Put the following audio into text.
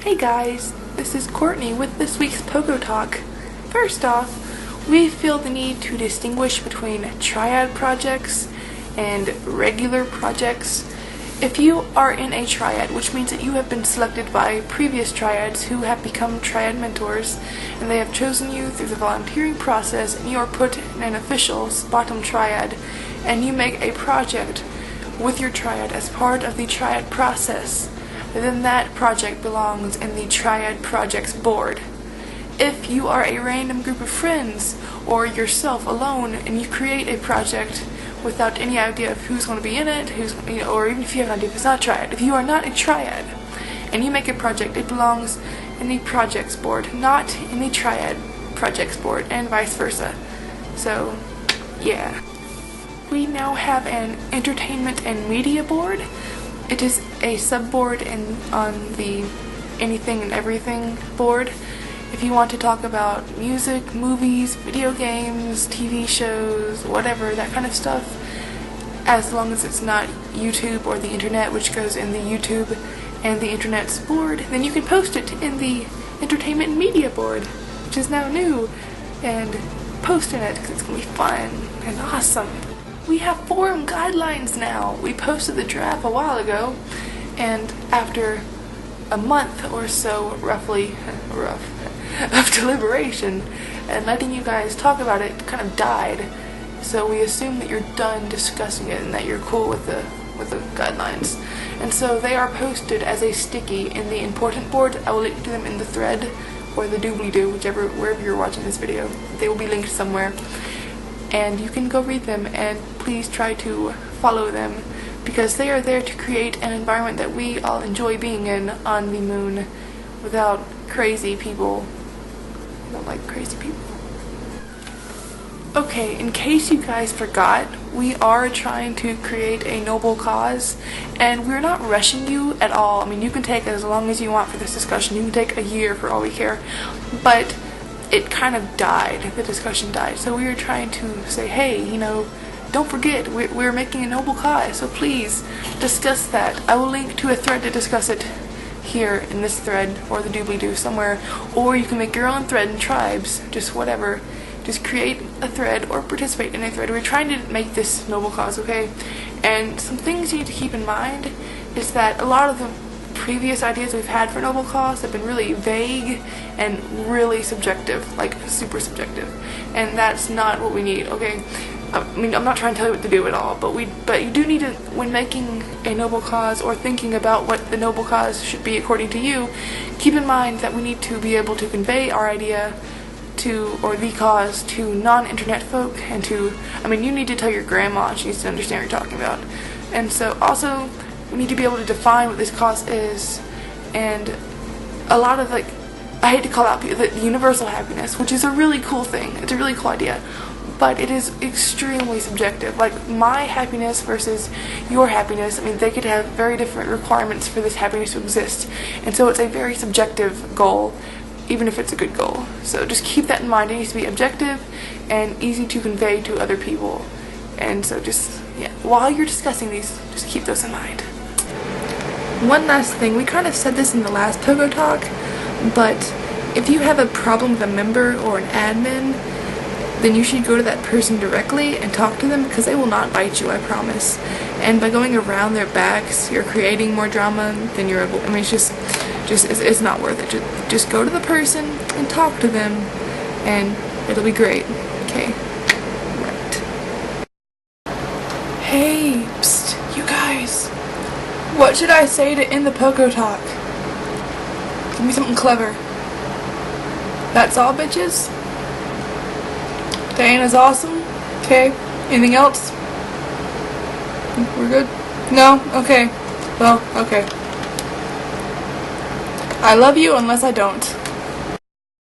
Hey guys, this is Courtney with this week's POGOTok. First off, we feel the need to distinguish between triad projects and regular projects. If you are in a triad, which means that you have been selected by previous triads who have become triad mentors, and they have chosen you through the volunteering process, and you are put in an official bottom triad, and you make a project with your triad as part of the triad process, then that project belongs in the Triad Projects board. If you are a random group of friends or yourself alone and you create a project without any idea of who's going to be in it, or even if you have an idea if it's not a triad, if you are not a triad and you make a project, it belongs in the projects board, not in the Triad Projects board, and vice versa. So, yeah. We now have an entertainment and media board. It is a sub-board on the anything and everything board. If you want to talk about music, movies, video games, TV shows, whatever, that kind of stuff, as long as it's not YouTube or the internet, which goes in the YouTube and the internet's board, then you can post it in the entertainment and media board, which is now new, and post in it because it's going to be fun and awesome. We have forum guidelines now. We posted the draft a while ago, and after a month or so, roughly, of deliberation and letting you guys talk about it, kind of died. So we assume that you're done discussing it and that you're cool with the guidelines. And so they are posted as a sticky in the important board. I will link to them in the thread or the doobly-doo, wherever you're watching this video. They will be linked somewhere. And you can go read them, and please try to follow them, because they are there to create an environment that we all enjoy being in on the moon without crazy people. I don't like crazy people. Okay, in case you guys forgot, we are trying to create a noble cause, and we're not rushing you at all. I mean, you can take as long as you want for this discussion. You can take a year for all we care, but it kind of died. The discussion died. So we were trying to say, hey, don't forget, we're making a noble cause, so please discuss that. I will link to a thread to discuss it here in this thread or the doobly-doo somewhere, or you can make your own thread in tribes, just whatever. Just create a thread or participate in a thread. We're trying to make this noble cause, okay? And some things you need to keep in mind is that a lot of the previous ideas we've had for noble cause have been really vague and really subjective, like super subjective, and that's not what we need, okay? I mean, I'm not trying to tell you what to do at all, but you do need to, when making a noble cause or thinking about what the noble cause should be according to you, keep in mind that we need to be able to convey our idea or the cause to non-internet folk, and you need to tell your grandma, she needs to understand what you're talking about. And so also we need to be able to define what this cause is, and a lot of, I hate to call out the universal happiness, which is a really cool thing, it's a really cool idea, but it is extremely subjective. Like, my happiness versus your happiness, they could have very different requirements for this happiness to exist, and so it's a very subjective goal, even if it's a good goal. So just keep that in mind. It needs to be objective and easy to convey to other people, and so while you're discussing these, just keep those in mind. One last thing, we kind of said this in the last POGOTok, but if you have a problem with a member or an admin, then you should go to that person directly and talk to them, because they will not bite you, I promise. And by going around their backs, you're creating more drama than you're able. It's not worth it. Just go to the person and talk to them, and it'll be great. Okay. Right. Hey, psst, you guys. What should I say to end the POGOTok? Give me something clever. That's all, bitches? Diana's awesome? Okay. Anything else? We're good? No? Okay. Well, okay. I love you unless I don't.